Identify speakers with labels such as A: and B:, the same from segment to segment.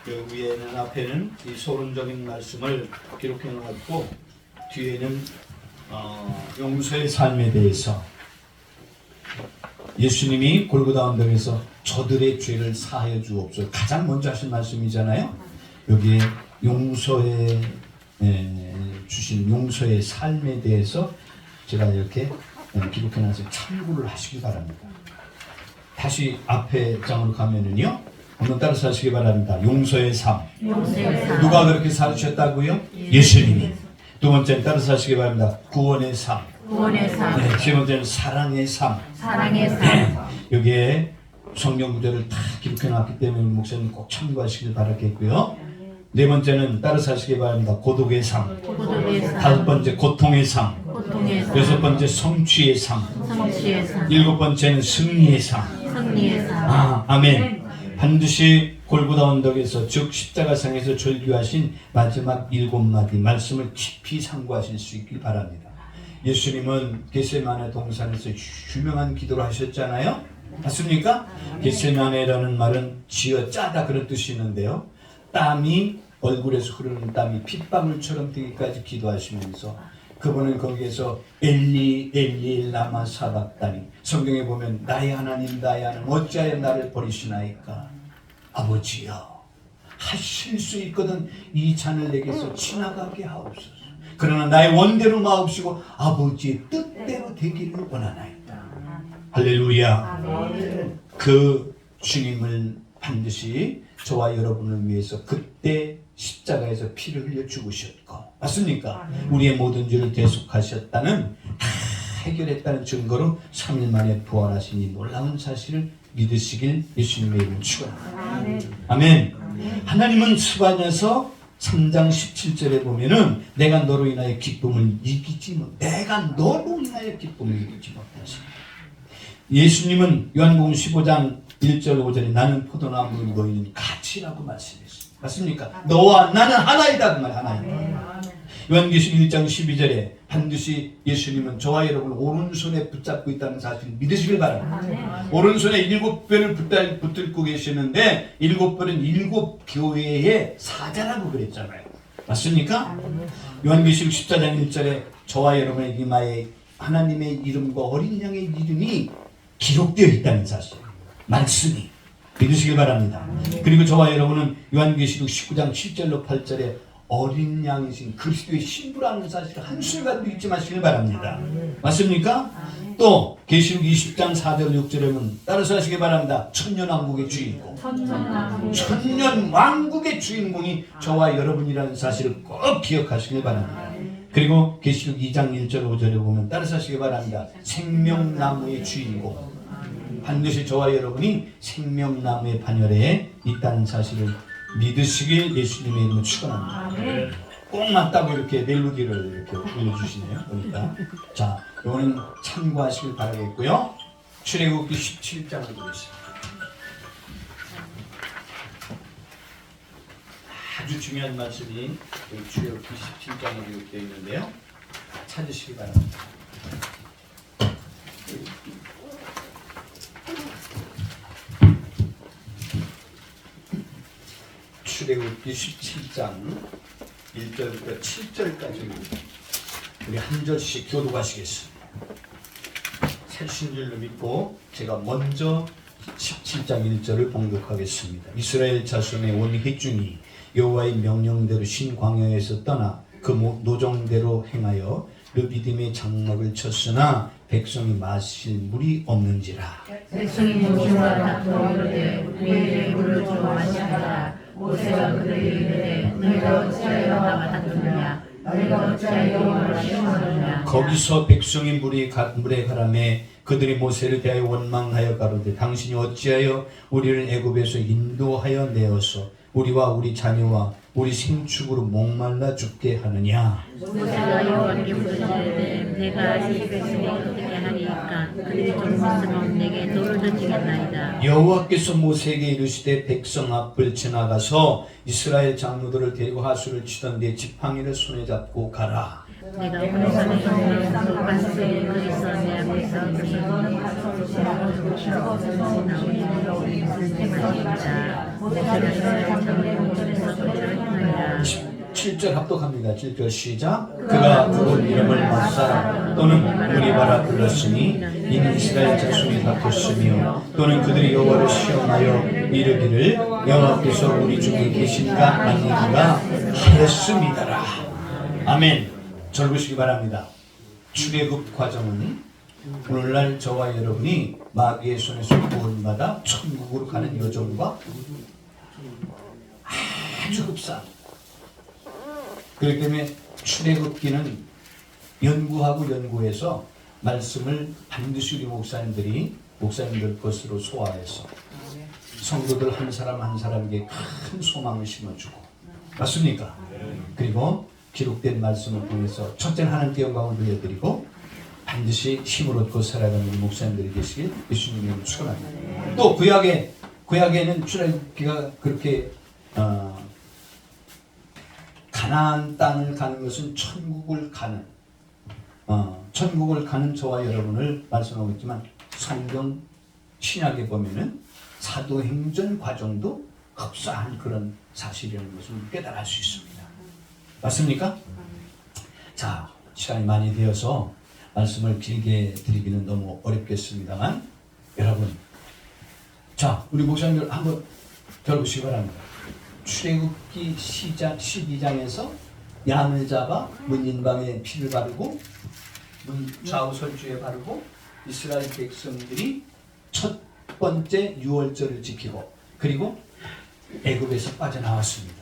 A: 그 위에는 앞에는 이 서론적인 말씀을 기록해 놓았고 뒤에는 용서의 삶에 대해서 예수님이 골고다 언덕에서 저들의 죄를 사하여 주옵소서 가장 먼저 하신 말씀이잖아요. 여기에 용서에 주신 용서의 삶에 대해서 제가 이렇게 기록해놔서 참고를 하시기 바랍니다. 다시 앞에 장으로 가면은요, 한번 따라서 하시기 바랍니다. 용서의 삶. 누가 그렇게 살으셨다고요? 예수님이. 두 번째는 따라서 하시기 바랍니다. 구원의 삶. 네, 세 번째는 사랑의 삶. 네, 여기에 성경 구절을 다 기록해놨기 때문에 목사님 꼭 참고하시길 바라겠고요. 네 번째는 따라서 하시기 바랍니다. 고독의 삶. 다섯 번째 고통의 삶. 여섯 번째 성취의 삶. 일곱 번째는 승리의 삶. 아멘. 반드시 골고다 언덕에서 즉 십자가상에서 절규하신 마지막 7마디 말씀을 깊이 상고하실 수 있길 바랍니다. 예수님은 겟세마네 동산에서 유명한 기도를 하셨잖아요. 맞습니까? 겟세마네라는 말은 쥐어 짜다 그런 뜻이 있는데요. 땀이 얼굴에서 흐르는 땀이 핏방울처럼 되기까지 기도하시면서 그분은 거기에서 엘리 엘리 라마 사박다니, 성경에 보면 나의 하나님 어찌하여 나를 버리시나이까. 아버지여, 하실 수 있거든 이 잔을 내게서 지나가게 하옵소서. 그러나 나의 원대로 마옵시고 아버지의 뜻대로 되기를 원하나이다. 할렐루야. 그 주님을 반드시 저와 여러분을 위해서 그때 십자가에서 피를 흘려 죽으셨고, 맞습니까? 우리의 모든 죄를 대속하셨다는, 다 해결했다는 증거로 3일 만에 부활하신 이 놀라운 사실을 믿으시길 예수님의 이름으로 축원합니다. 아멘. 하나님은 스바냐서 3장 17절에 보면은 내가 너로 인하여 기쁨을 이기지 못하시니, 예수님은 요한복음 15장 1절 5절에 나는 포도나무 너희는 같이라고 말씀했습니다. 맞습니까? 너와 나는 하나이다 그 말, 하나이다. 요한계시록 1장 12절에 반드시 예수님은 저와 여러분을 오른손에 붙잡고 있다는 사실을 믿으시길 바랍니다. 오른손에 7별을 붙들고 계시는데 7별은 7교회의 사자라고 그랬잖아요. 맞습니까? 요한계시록 14장 1절에 저와 여러분의 이마에 하나님의 이름과 어린 양의 이름이 기록되어 있다는 사실, 말씀이 믿으시길 바랍니다. 그리고 저와 여러분은 요한계시록 19장 7절로 8절에 어린 양이신 그리스도의 신부라는 사실을 한순간도 잊지 마시길 바랍니다. 맞습니까? 또 계시록 20장 4절 6절에 보면 따라서 하시기 바랍니다. 천년왕국의 주인공, 천년왕국의 주인공이 저와 여러분이라는 사실을 꼭 기억하시길 바랍니다. 그리고 계시록 2장 1절 5절에 보면 따라서 하시기 바랍니다. 생명나무의 주인공, 반드시 저와 여러분이 생명나무의 반열에 있다는 사실을 믿으시길 예수님의 이름으로 축원합니다. 꼭 맞다고 이렇게 멜로디를 이렇게 불러주시네요. 보니까. 자, 이거는 참고하시길 바라겠고요. 출애굽기 17장을 보겠습니다. 아주 중요한 말씀이 출애굽기 17장에 기록되어 있는데요. 찾으시기 바랍니다. 출애굽기 17장 1절부터 7절까지 우리 한 절씩 교독하시겠습니다. 새신 줄로 믿고 제가 먼저 17장 1절을 봉독하겠습니다. 이스라엘 자손의 온 회중이 여호와의 명령대로 신광야에서 떠나 그 노정대로 행하여 르비딤의 장막을 쳤으나 백성이 마실 물이 없는지라.
B: 백성이 모세와 다투어 이르되 우리에게 물을 줘 마시라. 모세가 그들에게 이르되 너희가 어찌하여 나와 다투느냐. 너희가 어찌하여 여호와를 시험하느냐.
A: 거기서 백성이 물에 가라매 그들이 모세를 대하여 원망하여 가로되 당신이 어찌하여 우리를 애굽에서 인도하여 내어서 우리와 우리 자녀와 우리 생축으로 목말라 죽게 하느냐.
B: 모세가 여호와께 물으시되 내가 이 백성이 어떻게 하리이까. 그들이 젊었으면 내게 돌을 던지겠나이다.
A: 여호와께서 모세에게 이르시되 백성 앞을 지나가서 이스라엘 장로들을 데리고 하수를 치던 내 지팡이를 손에 잡고 가라.
B: 내가 오늘산에 있는 반석에 거기서 내 앞에서 너는 나오니 있을 때마다 모세가 이스라엘 장래 공전에서 도착을 행하니라.
A: 7절 합독합니다. 7절 시작. 그가 부른 이름을 마사 또는 무리바라 불렀으니 이는 이스라엘 자손이 바뀌었으며 또는 그들이 여호와를 시험하여 이르기를 여호와께서 우리 중에 계신가 아닌가 하였음이더라. 아멘. 절 보시기 바랍니다. 출애굽 과정은 오늘날 저와 여러분이 마귀의 손에서 구원받아 천국으로 가는 여정과 아주 흡사합니다. 그렇기 때문에 출애굽기는 연구하고 연구해서 말씀을 반드시 우리 목사님들 것으로 소화해서 성도들 한 사람 한 사람에게 큰 소망을 심어주고 맞습니까? 그리고 기록된 말씀을 통해서 첫째는 하나님께 영광을 돌려드리고 반드시 힘을 얻고 살아가는 우리 목사님들이 계시길 예수님의 이름으로 축원합니다. 또 구약에는 출애굽기가 그렇게 가나안 땅을 가는 것은 천국을 가는 저와 여러분을 말씀하고 있지만 성경 신약에 보면은 사도행전 과정도 흡사한 그런 사실이라는 것을 깨달을 수 있습니다. 맞습니까? 자, 시간이 많이 되어서 말씀을 길게 드리기는 너무 어렵겠습니다만 여러분, 자, 우리 목사님들 한번 들어보시기 바랍니다. 출애굽기 시작 12장에서 양을 잡아 문인방에 피를 바르고 문 좌우 설주에 바르고 이스라엘 백성들이 첫 번째 유월절을 지키고 그리고 애굽에서 빠져나왔습니다.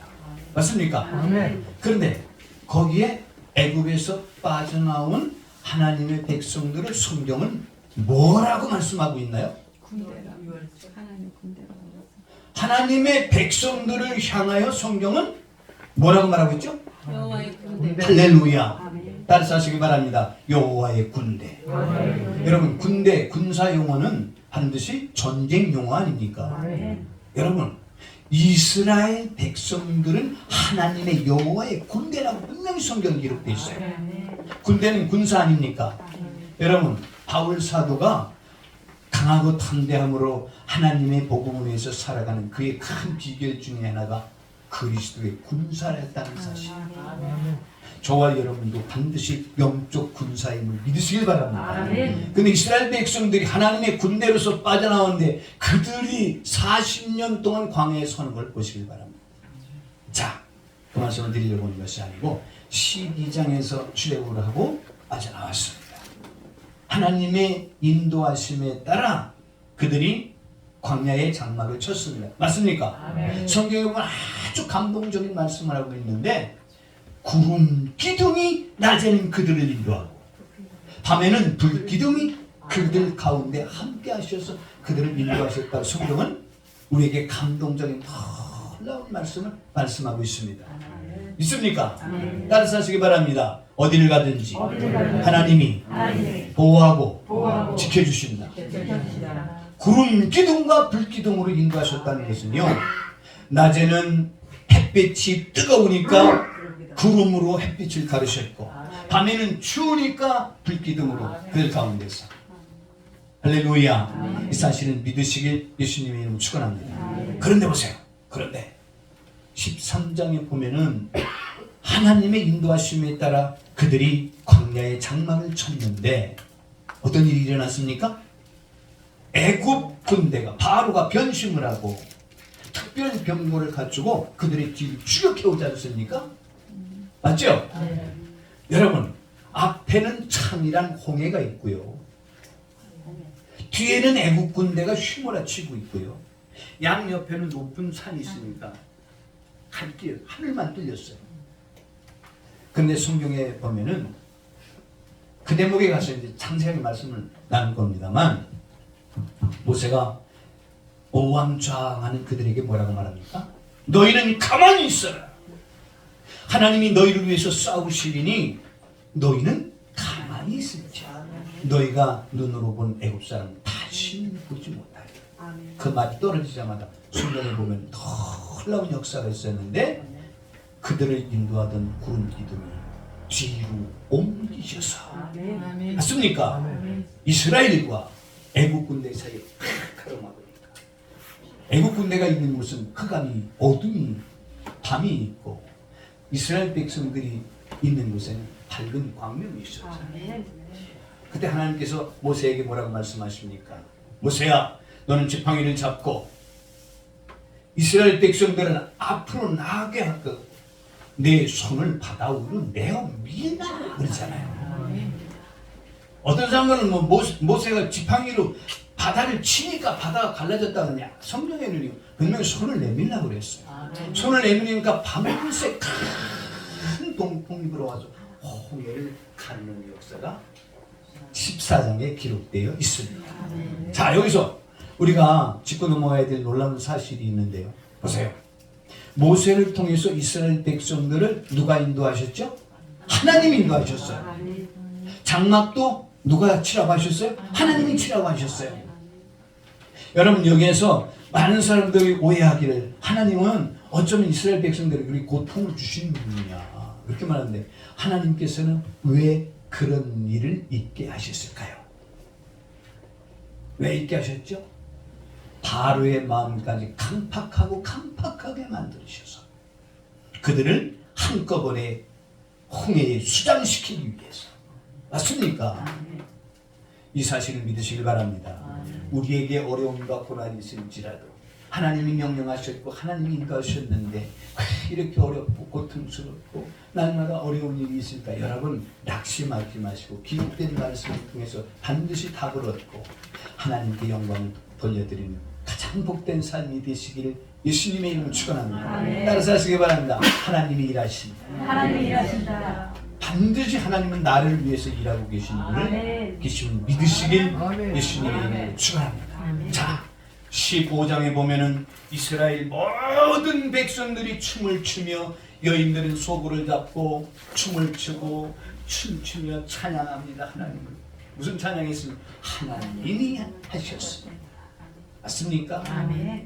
A: 맞습니까? 그런데 거기에 애굽에서 빠져나온 하나님의 백성들을 성경은 뭐라고 말씀하고 있나요? 하나님의 백성들을 향하여 성경은 뭐라고 말하고 있죠?
C: 여호와의 군대.
A: 할렐루야. 따라서 하시기 바랍니다. 여호와의 군대. 여러분, 군대, 군사 용어는 반드시 전쟁 용어 아닙니까? 여러분, 이스라엘 백성들은 하나님의 여호와의 군대라고 분명히 성경에 기록되어 있어요. 군대는 군사 아닙니까? 여러분, 바울 사도가 강하고 담대함으로 하나님의 복음을 위해서 살아가는 그의 큰 비결 중에 하나가 그리스도의 군사였다는 사실. 저와 여러분도 반드시 영적 군사임을 믿으시길 바랍니다. 근데 이스라엘 백성들이 하나님의 군대로서 빠져나오는데 그들이 40년 동안 광야에 서는 걸 보시길 바랍니다. 자, 그 말씀을 드리려고 하는 것이 아니고 12장에서 출애굽을 하고 빠져나왔습니다. 하나님의 인도하심에 따라 그들이 광야의 장막을 쳤습니다. 맞습니까? 성경에 보면 아주 감동적인 말씀을 하고 있는데 구름 기둥이 낮에는 그들을 인도하고 밤에는 불 기둥이 그들 가운데 함께 하셔서 그들을 인도하셨다고 성경은 우리에게 감동적인 놀라운 말씀을 말씀하고 있습니다. 있습니까? 따라서 하시기 바랍니다. 어디를 가든지 하나님이 보호하고 지켜주신다. 구름 기둥과 불 기둥으로 인도하셨다는 것은요, 낮에는 햇빛이 뜨거우니까 구름으로 햇빛을 가르셨고 밤에는 추우니까 불 기둥으로 그들 가운데서 할렐루야. 이 사실은 믿으시길 예수님의 이름으로 축원합니다. 그런데 보세요. 그런데 13장에 보면은 하나님의 인도하심에 따라 그들이 광야의 장막을 쳤는데 어떤 일이 일어났습니까? 애굽 군대가 바로가 변심을 하고 특별 병거를 갖추고 그들의 뒤를 추격해 오지 않습니까? 맞죠? 여러분, 앞에는 창이란 홍해가 있고요, 뒤에는 애국 군대가 휘몰아치고 있고요, 양옆에는 높은 산이 있으니까 갈 길, 하늘만 뚫렸어요. 근데 성경에 보면은 그 대목에 가서 이제 상세하게 말씀을 나눌 겁니다만 모세가 오왕좌왕하는 그들에게 뭐라고 말합니까? 너희는 가만히 있어라. 하나님이 너희를 위해서 싸우시리니 너희는 가만히 있을지어다. 너희가 눈으로 본 애굽 사람 다시 보지 못하리라. 그 말이 떨어지자마자 성경에 보면 놀라운 역사가 있었는데 그들을 인도하던 구름 기둥이 뒤로 옮기셔서 맞습니까? 이스라엘과 애국 군대 사이에 가로막으니까 애국 군대가 있는 곳은 흑암이 어둠이 밤이 있고 이스라엘 백성들이 있는 곳에는 밝은 광명이 있었잖아요. 그때 하나님께서 모세에게 뭐라고 말씀하십니까? 모세야, 너는 지팡이를 잡고 이스라엘 백성들은 앞으로 나가게 할 거고 내 손을 바다 위로 내어 밀라 그러잖아요. 어떤 사람들은 모세가 지팡이로 바다를 치니까 바다가 갈라졌다 그러냐? 성경에는요 분명히 손을 내밀라 그랬어요. 손을 내밀으니까 밤새 큰 동풍이 불어와서 홍해를 가르는 역사가 14장에 기록되어 있습니다. 자, 여기서 우리가 짚고 넘어가야 될 놀라운 사실이 있는데요. 보세요. 모세를 통해서 이스라엘 백성들을 누가 인도하셨죠? 하나님이 인도하셨어요. 장막도 누가 치라고 하셨어요? 하나님이 치라고 하셨어요. 여러분, 여기에서 많은 사람들이 오해하기를 하나님은 어쩌면 이스라엘 백성들에게 그렇게 고통을 주시는 분이냐 그렇게 말하는데 하나님께서는 왜 그런 일을 있게 하셨을까요? 왜 있게 하셨죠? 바로의 마음까지 강팍하게 만들으셔서 그들을 한꺼번에 홍해에 수장시키기 위해서. 맞습니까? 이 사실을 믿으시길 바랍니다. 우리에게 어려움과 고난이 있을지라도 하나님이 명령하셨고 하나님이 인도하셨는데 왜 이렇게 어렵고 고통스럽고 날마다 어려운 일이 있을까? 여러분 낙심하지 마시고 기록된 말씀을 통해서 반드시 답을 얻고 하나님께 영광을 돌려드리는 가장 복된 삶이 되시기를 예수님의 이름으로 축원합니다. 따라서 하시기 바랍니다. 하나님이 일하신다.
B: 하나님이 일하신다.
A: 반드시 하나님은 나를 위해서 일하고 계신 분을 계시면 믿으시길 예수님의 이름으로 축원합니다. 자, 15장에 보면은 이스라엘 모든 백성들이 춤을 추며 여인들은 소구를 잡고 춤을 추고 춤추며 찬양합니다. 하나님을. 무슨 찬양했습니까? 하나님이 하셨습니다. 맞습니까?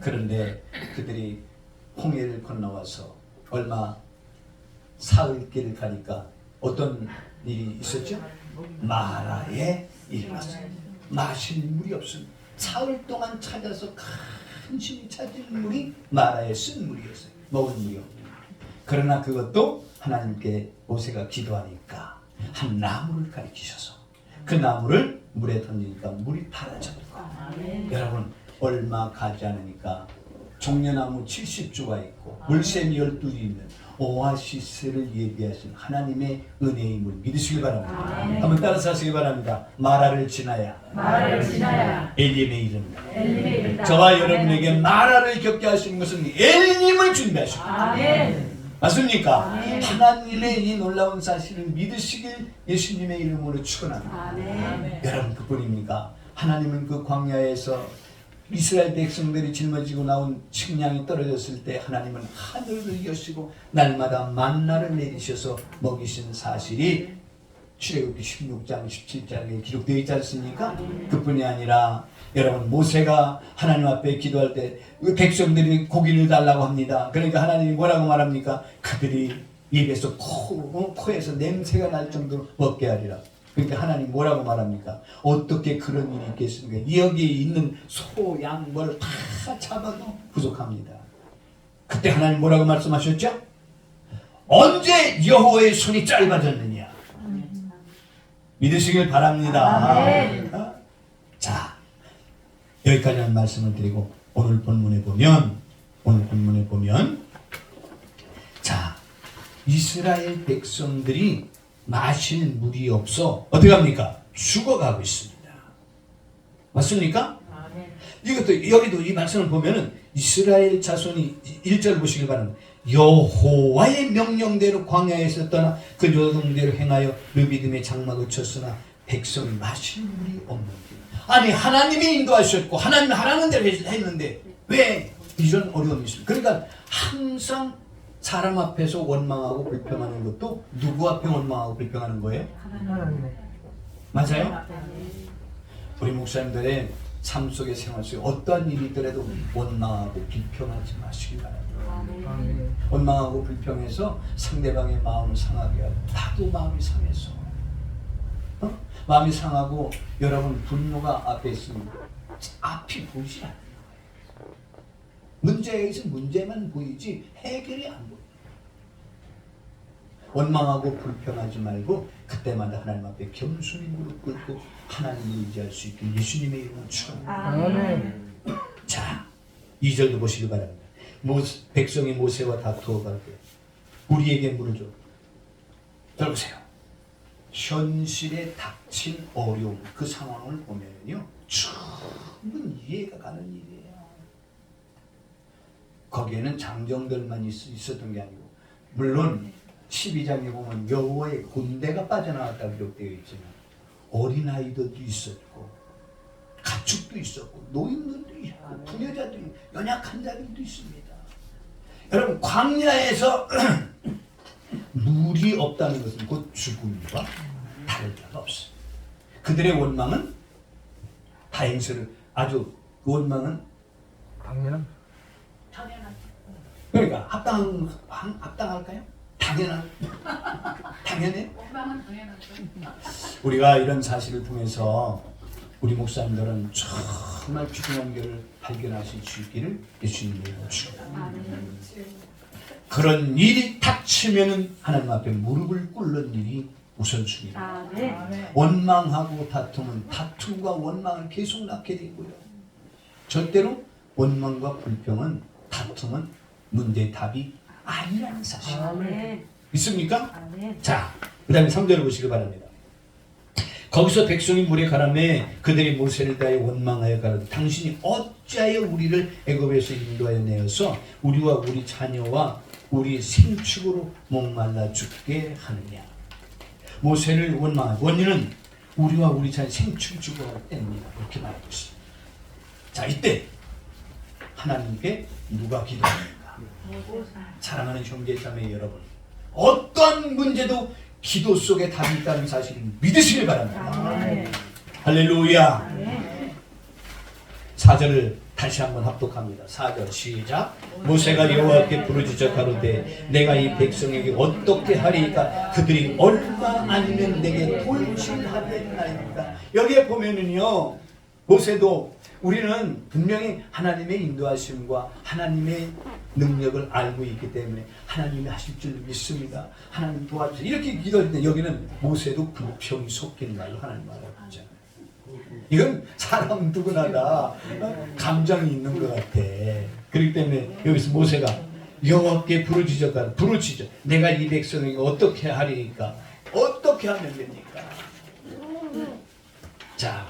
A: 그런데 그들이 홍해를 건너와서 얼마 사흘 길을 가니까 어떤 일이 있었죠? 마라에 이르렀어요. 마실 물이 없습니다. 사흘 동안 찾아서 간신히 찾은 물이 마라에 쓴 물이었어요. 먹은 물이 없는. 그러나 그것도 하나님께 모세가 기도하니까 한 나무를 가리키셔서 그 나무를 물에 던지니까 물이 달아졌고 여러분 얼마 가지 않으니까 종려나무 70주가 있고 물샘이 12이 있는 오아시스를 예비하신 하나님의 은혜의 물 믿으시기 바랍니다. 한번 따라서 하시기 바랍니다. 마라를 지나야 엘림에 이릅니다. 저와 여러분에게 마라를 겪게 하시는 것은 엘림을 준비하십니다. 맞습니까? 하나님의 이 놀라운 사실을 믿으시길 예수님의 이름으로 축원합니다. 여러분 그뿐입니까? 하나님은 그 광야에서 이스라엘 백성들이 짊어지고 나온 식량이 떨어졌을 때 하나님은 하늘을 여시고 날마다 만나를 내리셔서 먹이신 사실이 출애굽기 16장 17장에 기록되어 있지 않습니까? 그뿐이 아니라 여러분 모세가 하나님 앞에 기도할 때 백성들이 고기를 달라고 합니다. 그러니까 하나님이 뭐라고 말합니까? 그들이 입에서 코에서 냄새가 날 정도로 먹게 하리라. 그러니까 하나님 뭐라고 말합니까? 어떻게 그런 일이 있겠습니까? 여기에 있는 소, 양, 뭘 다 잡아도 부족합니다. 그때 하나님 뭐라고 말씀하셨죠? 언제 여호와의 손이 짧아졌느냐? 믿으시길 바랍니다. 자, 여기까지 한 말씀을 드리고 오늘 본문에 보면 자, 이스라엘 백성들이 마실 물이 없어 어떻게 합니까? 죽어가고 있습니다. 맞습니까? 이것도 여기도 이 말씀을 보면은 이스라엘 자손이 1절 보시길 바랍니다. 여호와의 명령대로 광야에서 떠나 그 요동대로 행하여 르비딤의 장막을 쳤으나 백성이 마실 물이 없는 길. 아니 하나님이 인도하셨고 하나님이 하라는 대로 했는데 왜 이런 어려움이 있습니까? 그러니까 항상 사람 앞에서 원망하고 불평하는 것도 누구 앞에 원망하고 불평하는 거예요? 맞아요? 우리 목사님들의 삶 속에 생활 속에 어떠한 일이더라도 원망하고 불평하지 마시기 바랍니다. 원망하고 불평해서 상대방의 마음을 상하게 하고 나도 마음이 상해서 마음이 상하고 여러분 분노가 앞에 있으면 앞이 보이지 않아요. 문제에서 문제만 보이지 해결이 안 보여요. 원망하고 불평하지 말고 그때마다 하나님 앞에 겸손히 무릎 꿇고 하나님을 의지할 수 있게 예수님의 이름으로 축원합니다. 자, 2절도 보시기 바랍니다. 백성이 모세와 다투어 갈 때 우리에게 물어줘. 들어보세요. 현실에 닥친 어려움, 그 상황을 보면요 충분히 이해가 가는 일이에요. 거기에는 장정들만 있었던 게 아니고 물론 12장에 보면 여호와의 군대가 빠져나왔다 기록되어 있지만 어린아이들도 있었고 가축도 있었고 노인들도 있고 부녀자들이 연약한 자들도 있습니다. 여러분 광야에서 물이 없다는 것은 곧 죽음과 다를 바가 없어요. 그들의 원망은 다행스러운 아주 원망은
C: 당연한
A: 그러니까 합당할까요? 당연해?
B: 원망은 당연하죠.
A: 우리가 이런 사실을 통해서 우리 목사님들은 정말 귀중한 것을 발견하실 수 있기를 예수님을 축원합니다. 그런 일이 닥치면은 하나님 앞에 무릎을 꿇는 일이 우선순위입니다. 원망하고 다툼은 다툼과 원망을 계속 낳게 되고요. 절대로 원망과 불평은 다툼은 문제의 답이 아니라는 사실. 있습니까? 자, 그 다음에 3절을 보시기 바랍니다. 거기서 백성이 물에 가라매 그들이 모세를 다해 원망하여 가로되 당신이 어찌하여 우리를 애굽에서 인도하여 내어서 우리와 우리 자녀와 우리 생축으로 목말라 죽게 하느냐. 모세를 원망한 원인은 우리와 우리 자녀 생축 죽어갈 때입니다. 이렇게 말하고 있습니다. 자, 이때 하나님께 누가 기도합니까? 사랑하는 형제 자매 여러분, 어떤 문제도 기도 속에 답이 있다는 사실을 믿으시길 바랍니다. 할렐루야. 4절을 다시 한번 합독합니다. 4절 시작. 모세가 여호와께 부르짖어 가로되 내가 이 백성에게 어떻게 하리이까 그들이 얼마 아니면 내게 돌진하겠나이까. 여기에 보면은요 모세도 우리는 분명히 하나님의 인도하심과 하나님의 능력을 알고 있기 때문에 하나님이 하실 줄 믿습니다. 하나님 도와주세요. 이렇게 기도할 때 여기는 모세도 불평이 섞인 말로 하나님 말하고 있잖아요. 이건 사람 누구나 다 감정이 있는 것 같아. 그렇기 때문에 여기서 모세가 여호와께 부르짖어 내가 이 백성에게 어떻게 하리까? 어떻게 하면 됩니까? 자,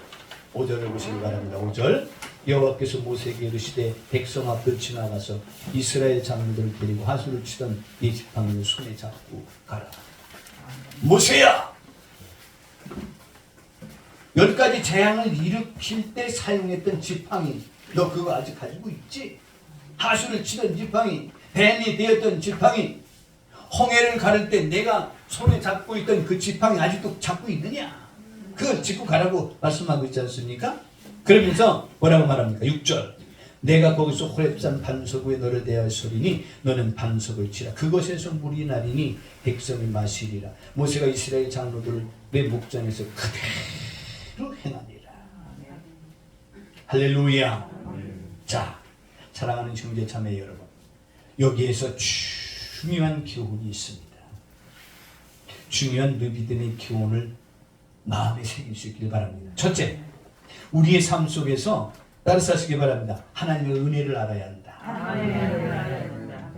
A: 5절을 보시기 바랍니다. 5절 여호와께서 모세에게 이르시되 백성 앞을 지나가서 이스라엘 장로들을 데리고 하수를 치던 이 지팡이를 손에 잡고 가라. 모세야! 10가지 재앙을 일으킬 때 사용했던 지팡이 너 그거 아직 가지고 있지? 하수를 치던 지팡이, 뱀이 되었던 지팡이, 홍해를 가를 때 내가 손에 잡고 있던 그 지팡이 아직도 잡고 있느냐? 그걸 짚고 가라고 말씀하고 있지 않습니까? 그러면서 뭐라고 말합니까? 6절 내가 거기서 호렙산 반석 위에 너를 대하였으리니 너는 반석을 치라. 그것에서 물이 나리니 백성이 마시리라. 모세가 이스라엘 장로들의 목전에서 그대로 행하니라. 할렐루야. 자, 사랑하는 형제 자매 여러분, 여기에서 중요한 교훈이 있습니다. 중요한 르비딘의 교훈을 마음에 새길 수 있길 바랍니다. 첫째, 우리의 삶 속에서 따라서시기 바랍니다. 하나님의 은혜를 알아야 한다.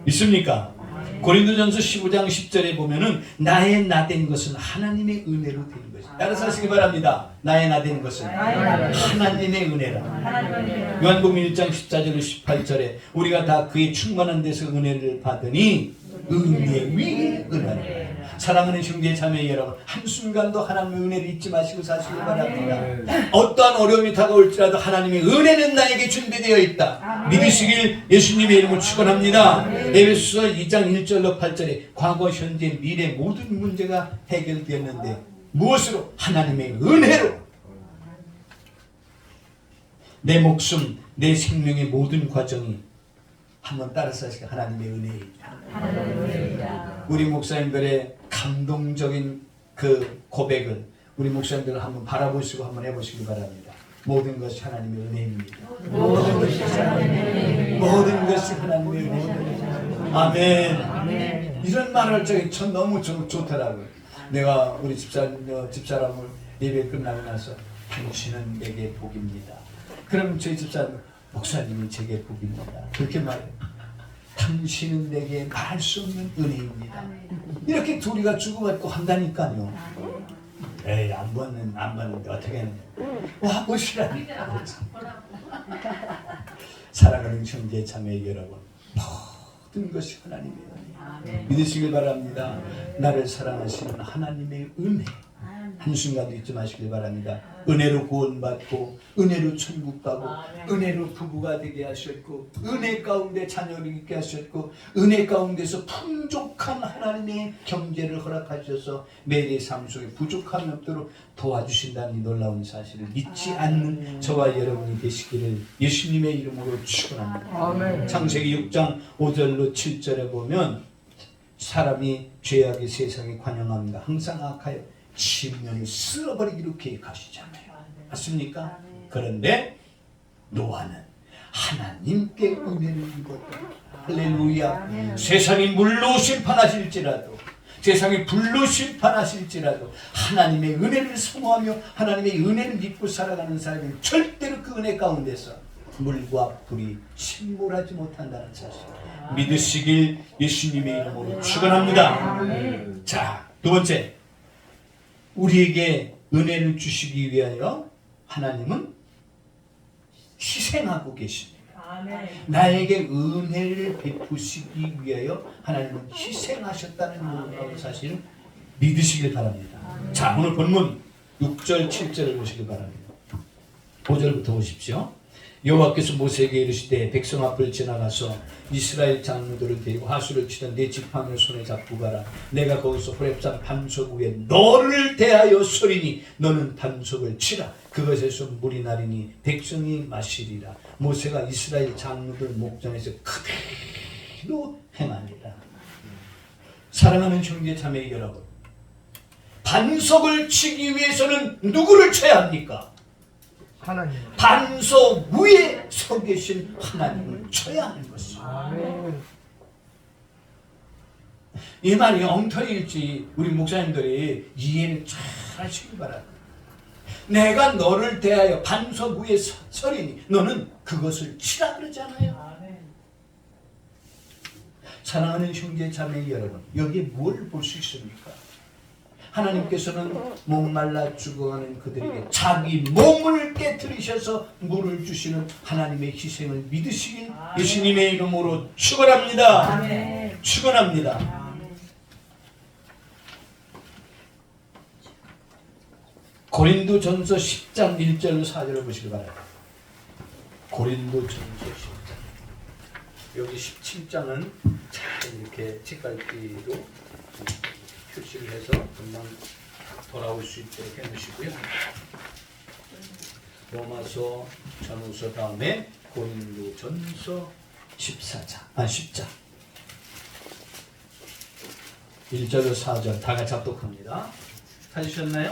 A: 있습니까? 고린도전서 15장 10절에 보면은 나의 나된 것은 하나님의 은혜로 된 것이다. 따라서 하시기 바랍니다. 나의 나된 것은 하나님의 은혜라. 요한복음 1장 14절 18절에 우리가 다 그의 충만한 데서 은혜를 받으니 은혜 위에 은혜라. 사랑하는 형제 자매 여러분, 한순간도 하나님의 은혜를 잊지 마시고 사시기 바랍니다. 어떠한 어려움이 다가올지라도 하나님의 은혜는 나에게 준비되어 있다. 믿으시길 예수님의 이름으로 축원합니다. 에베소서 2장 1절로 8절에 과거, 현재, 미래 모든 문제가 해결되었는데 무엇으로? 하나님의 은혜로. 내 목숨, 내 생명의 모든 과정이 한번 따라서 하시기 하나님의 은혜입니다. 우리 목사님들의 감동적인 그 고백을 우리 목사님들 한번 바라보시고 한번 해보시기 바랍니다. 모든 것이 하나님의 은혜입니다. 모든 것이 하나님의 은혜입니다. 아멘. 이런 말을 전 너무 좋더라고요. 내가 우리 집사람을 예배 끝나고 나서 당신은 내게 복입니다. 그럼 저희 집사람 목사님이 제게 복입니다. 그렇게 말해요. 당신은 내게 말할 수 없는 은혜입니다. 이렇게 둘이가 주고받고 한다니까요. 에이 안 받는데 어떻게 하느냐. 와 보시라니까. 사랑하는 형제 자매 여러분, 모든 것이 하나님의 은혜. 믿으시길 바랍니다. 나를 사랑하시는 하나님의 은혜 한순간도 잊지 마시길 바랍니다. 은혜로 구원받고 은혜로 천국 가고 은혜로 부부가 되게 하셨고 은혜 가운데 자녀를 있게 하셨고 은혜 가운데서 풍족한 하나님의 경제를 허락하셔서 매일의 삶 속에 부족함이 없도록 도와주신다는 이 놀라운 사실을 잊지 않는 저와 여러분이 되시기를 예수님의 이름으로 축원합니다. 창세기 6장 5절로 7절에 보면 사람이 죄악의 세상에 관영합니다. 항상 악하여 심령을 쓸어버리기로 계획하시잖아요. 맞습니까? 그런데 노아는 하나님께 은혜를 입었다. 할렐루야. 세상이 물로 심판하실지라도 세상이 불로 심판하실지라도 하나님의 은혜를 사모하며 하나님의 은혜를 믿고 살아가는 사람이 절대로 그 은혜 가운데서 물과 불이 침몰하지 못한다는 사실 믿으시길 예수님의 이름으로 축원합니다. 자, 두 번째, 우리에게 은혜를 주시기 위하여 하나님은 희생하고 계십니다. 나에게 은혜를 베푸시기 위하여 하나님은 희생하셨다는 놀라운 사실을 믿으시길 바랍니다. 자, 오늘 본문 6절 7절을 보시기 바랍니다. 5절부터 보십시오. 여호와께서 모세에게 이르시되 백성 앞을 지나가서 이스라엘 장로들을 데리고 하수를 치던 내 지팡이를 손에 잡고 가라. 내가 거기서 호렙산 반석 위에 너를 대하여 서리니 너는 반석을 치라. 그것에서 물이 나리니 백성이 마시리라. 모세가 이스라엘 장로들 목전에서 그대로 행하니라. 사랑하는 형제 자매 여러분, 반석을 치기 위해서는 누구를 쳐야 합니까?
C: 하나님.
A: 반석 위에 서 계신 하나님을 쳐야 하는 것입니다. 이 말이 엉터리일지 우리 목사님들이 이해를 잘 하시기 바랍니다. 내가 너를 대하여 반석 위에 서리니 너는 그것을 치라 그러잖아요. 사랑하는 형제 자매 여러분, 여기에 뭘 볼 수 있습니까? 하나님께서는 목말라 죽어가는 그들에게 자기 몸을 깨뜨리셔서 물을 주시는 하나님의 희생을 믿으시길 예수님의 이름으로 축원합니다. 축원합니다. 고린도전서 10장 1절로 4절을 보시기 바랍니다. 고린도전서 10장. 여기 17장은 잘 이렇게 책갈피로 표시를 해서 금방 돌아올 수 있도록 해놓으시고요. 로마서, 전후서 다음에 고린도전서 10장 1절로 4절 다 같이 합독합니다. 찾으셨나요?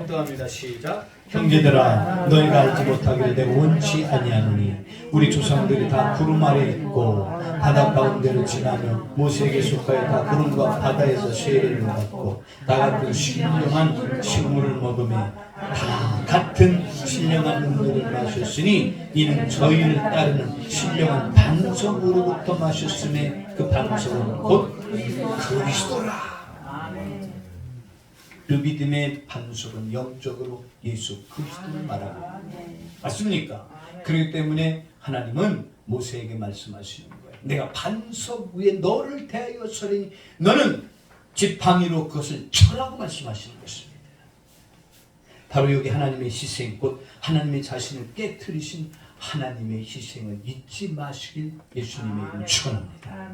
A: 합독합니다. 시작. 형제들아, 너희가 알지 못하기를 내가 원치 아니하노니 우리 조상들이 다 구름 아래 있고 바다 가운데를 지나며 모세에게 속하여 다 구름과 바다에서 세례를 받고 다 같은 신령한 식물을 먹으며 다 같은 신령한 물을 마셨으니 이는 저희를 따르는 신령한 반석으로부터 마셨음에 그 반석은 곧 그리스도라. 그 믿음의 반석은 영적으로 예수 그리스도를 말합니다. 맞습니까? 그렇기 때문에 하나님은 모세에게 말씀하시는 거예요. 내가 반석 위에 너를 대하여 서리니 너는 지팡이로 그것을 쳐라고 말씀하시는 것입니다. 바로 여기 하나님의 희생, 곧 하나님의 자신을 깨트리신 하나님의 희생을 잊지 마시길 예수님의 이름으로 축원합니다.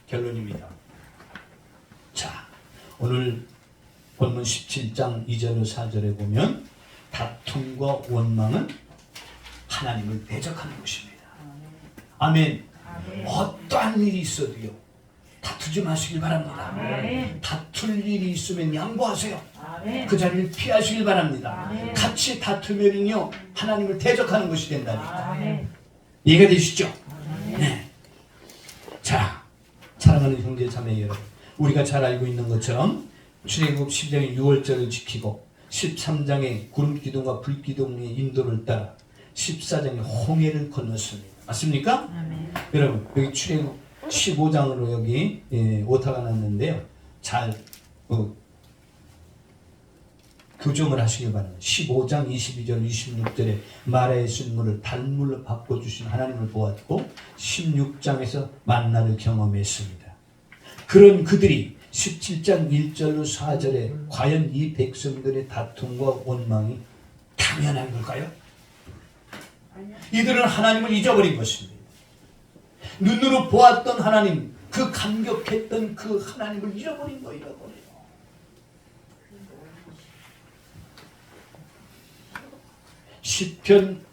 A: 결론입니다. 자, 오늘 본문 17장 2절로 4절에 보면 다툼과 원망은 하나님을 대적하는 것입니다. 아멘. 어떠한 일이 있어도요, 다투지 마시길 바랍니다. 다툴 일이 있으면 양보하세요. 그 자리를 피하시길 바랍니다. 같이 다투면은요, 하나님을 대적하는 것이 된다니까. 이해가 되시죠? 네. 자, 사랑하는 형제 자매 여러분, 우리가 잘 알고 있는 것처럼 출애굽 12장의 6월절을 지키고 13장의 구름기둥과 불기둥의 인도를 따라 14장의 홍해를 건넜습니다. 맞습니까? 여러분, 여기 출애굽 15장으로 여기 오타가 났는데요. 잘 교정을 하시길 바랍니다. 15장 22절 26절에 마라의 순물을 단물로 바꿔주신 하나님을 보았고 16장에서 만나를 경험했습니다. 그런 그들이 17장 1절로 4절에 과연 이 백성들의 다툼과 원망이 당연한 걸까요? 이들은 하나님을 잊어버린 것입니다. 눈으로 보았던 하나님, 그 감격했던 그 하나님을 잃어버린 거예요. 시편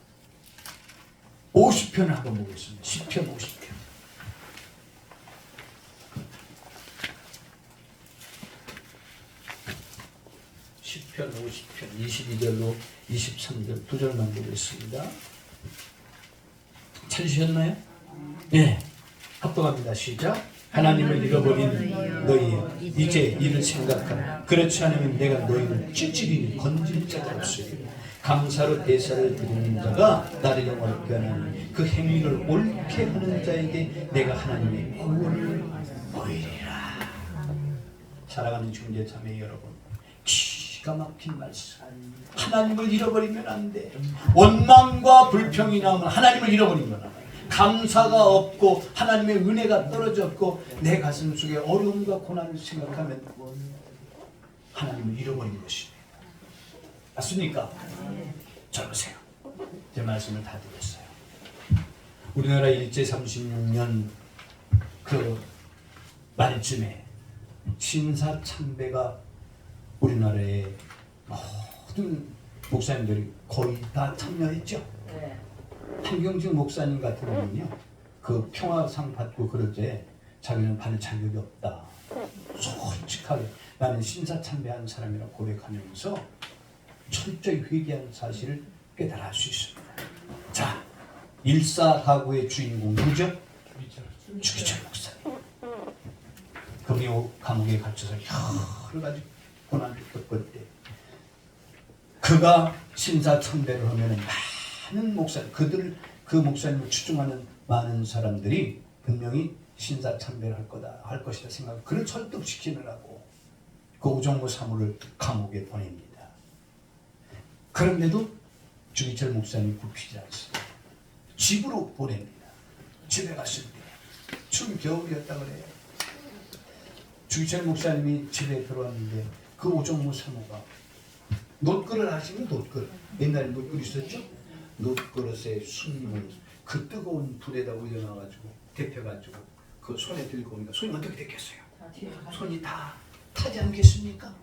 A: 50편 한번 보겠습니다. 시편 50편. 시편 50편 22절로 23절 두 절만 보겠습니다. 찾으셨나요? 네. 합독합니다. 시작. 하나님을 잃어버린 너희여, 이제 이를 생각하라. 그렇지 않으면 내가 너희를 찌질이 건질 자가 없으리라. 감사로 대사를 드리는 자가 나를 영원롭게 하나니 그 행위를 옳게 하는 자에게 내가 하나님의 구원을 보이리라. 사랑하는 형제 자매 여러분, 기가 막힌 말씀. 하나님을 잃어버리면 안 돼. 원망과 불평이 나오면 하나님을 잃어버린 거다. 감사가 없고 하나님의 은혜가 떨어졌고 내 가슴 속에 어려움과 고난을 생각하면 하나님을 잃어버린 것입니다. 맞습니까? 잘 보세요. 제 말씀을 다 드렸어요. 우리나라 일제 36년 그 말쯤에 신사참배가 우리나라의 모든 목사님들이 거의 다 참여했죠. 한경직 목사님 같은 경우는요, 그 평화상 받고 그럴 때 자기는 받을 자격이 없다. 솔직하게 나는 신사참배한 사람이라고 고백하면서 철저히 회개한 사실을 깨달을 수 있습니다. 자, 일사가구의 주인공 누구죠? 주기철 목사님. 감옥에 갇혀서 여러 가지 고난을 겪을 때 그가 신사참배를 하면은 많은 목사님, 그 목사님을 추종하는 많은 사람들이 분명히 신사참배를 할 것이다 생각. 그를 설득시키느라고 그 오정모 사무를 감옥에 보냅니다. 그런데도 주기철 목사님이 굽히지 않습니다. 집으로 보냅니다. 집에 갔을 때 추운 겨울이었다 그래요. 주기철 목사님이 집에 들어왔는데 그 오정모 사무가 놋그릇 아시면 놋그릇, 옛날에 놋그릇 있었죠? 놋그릇에 숯물 그 뜨거운 불에다 올려놔가지고 데펴가지고 그 손에 들고 오니까 손이 어떻게 됐겠어요? 손이 다 타지 않겠습니까?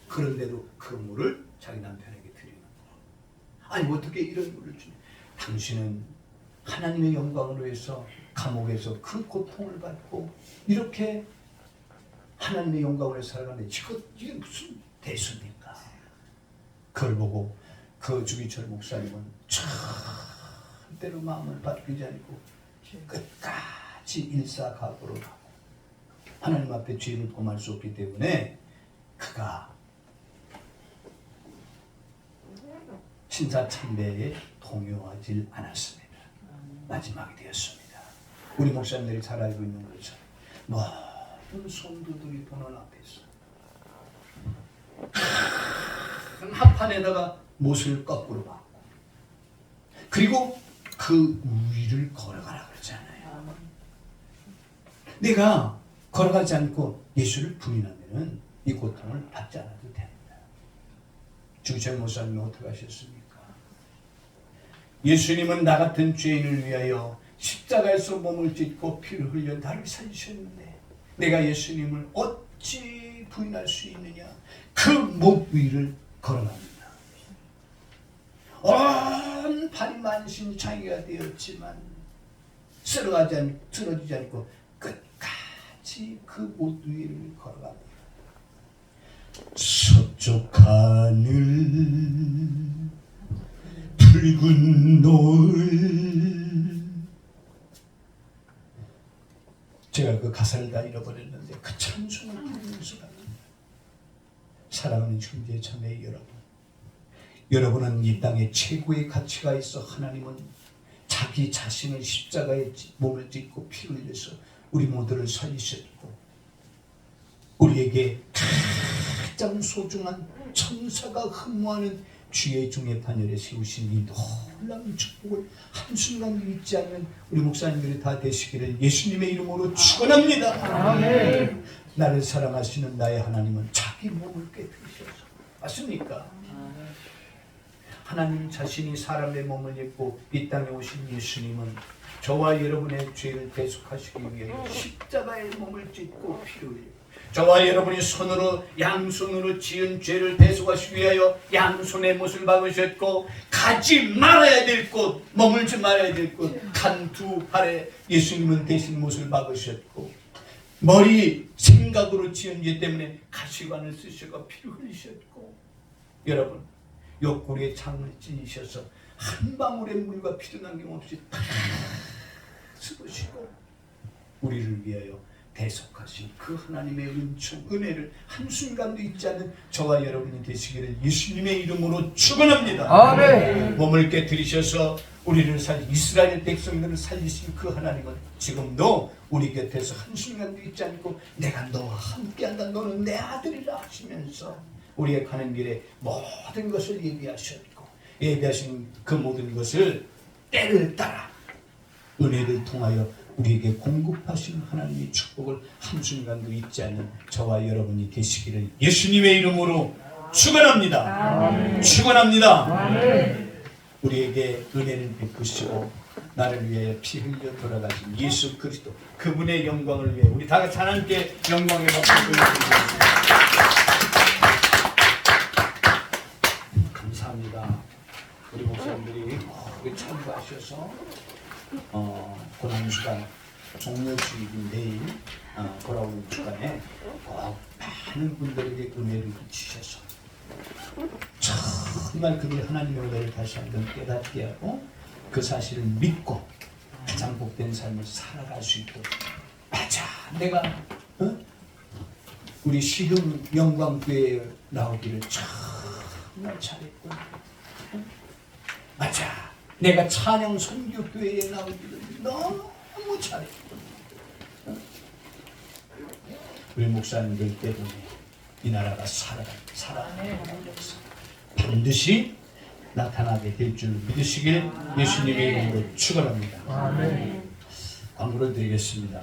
A: 그런데도 그 물을 자기 남편에게 드리는 거예요. 아니 어떻게 이런 물을 주냐? 당신은 하나님의 영광을 위해서 감옥에서 그 고통을 받고 이렇게 하나님의 영광을 위해서 살아가는데 이게 무슨 대수입니까? 그걸 보고 그 주기철 목사님은 절대로 마음을 바뀌지 않고 끝까지 일사각오로 가고 하나님 앞에 죄를 범할 수 없기 때문에 그가 신사참배에 동요하지 않았습니다. 마지막이 되었습니다. 우리 목사님들이 잘 알고 있는 것처럼 모든 성도들이 보는 앞에서 큰 합판에다가 못을 거꾸로 박고 그리고 그 위를 걸어가라 그러잖아요. 내가 걸어가지 않고 예수를 부인하면 이 고통을 받지 않아도 됩니다. 주기철 목사님은 어떻게 하셨습니까? 예수님은 나 같은 죄인을 위하여 십자가에서 몸을 찢고 피를 흘려 나를 살리셨는데 내가 예수님을 어찌 부인할 수 있느냐? 그 못 위를 걸어갑니다. 오늘은 발이 만신창이가 되었지만 쓰러지지 않고 끝까지 그 못 위를 걸어갑니다. 서쪽 하늘 붉은 노을. 제가 그 가사를 다 잃어버렸는데 그 찬송을 부르면서 갑니다. 사랑하는 형제 자매 여러분은 이 땅에 최고의 가치가 있어. 하나님은 자기 자신을 십자가에 몸을 찢고 피 흘려서 우리 모두를 살리셨고, 우리에게 가장 소중한 천사가 흠모하는 주의 중의 반열에 세우신 이 놀라운 축복을 한순간도 잊지 않는 우리 목사님들이 다 되시기를 예수님의 이름으로 축원합니다.
B: 아멘.
A: 나를 사랑하시는 나의 하나님은 자기 몸을 깨뜨리셔서, 맞습니까? 하나님 자신이 사람의 몸을 입고 이 땅에 오신 예수님은 저와 여러분의 죄를 대속하시기 위하여 십자가의 몸을 찢고 피를 흘리고, 저와 여러분이 손으로 양손으로 지은 죄를 대속하시기 위하여 양손의 못을 박으셨고, 가지 말아야 될 곳, 머물지 말아야 될 곳 간 두 팔에 예수님은 대신 못을 박으셨고, 머리 생각으로 지은 죄 때문에 가시관을 쓰시고 피를 흘리셨고, 여러분 옆구리에 창을 찌니셔서 한 방울의 물과 피도 남김없이 다 쓰시고 우리를 위하여 대속하신 그 하나님의 은혜를 한순간도 잊지 않는 저와 여러분이 되시기를 예수님의 이름으로 축원합니다.
B: 아멘.
A: 몸을 깨뜨리셔서 우리를 이스라엘 백성들을 살리신 그 하나님은 지금도 우리 곁에서 한순간도 잊지 않고 내가 너와 함께한다, 너는 내 아들이라 하시면서 우리의 가는 길에 모든 것을 예비하셨고, 예비하신 그 모든 것을 때를 따라 은혜를 통하여 우리에게 공급하신 하나님의 축복을 한순간도 잊지 않는 저와 여러분이 되시기를 예수님의 이름으로 축원합니다. 축원합니다. 우리에게 은혜를 베푸시고 나를 위하여 피 흘려 돌아가신 예수 그리스도, 그분의 영광을 위해 우리 다 같이 하나님께 영광의 박수 드리겠습니다. 감사합니다. 우리 목사님들이 참가하셔서 고난주간 종료주일인 내일 돌아오는 주간에 많은 분들에게 은혜를 주셔서 정말 그들이 하나님의 은혜를 다시 한번 깨닫게 하고 그 사실을 믿고 가장 복된 삶을 살아갈 수 있도록, 맞아, 내가 우리 시흥 영광교회에 나오기를 정말 잘했고, 맞아, 내가 찬양 선교교회에 나오기를 너무 잘했고, 우리 목사님들 때문에 이 나라가 살아가는 역사 반드시 나타나게 될 줄 믿으시길 예수님의 이름으로 축원합니다. 광고를 드리겠습니다.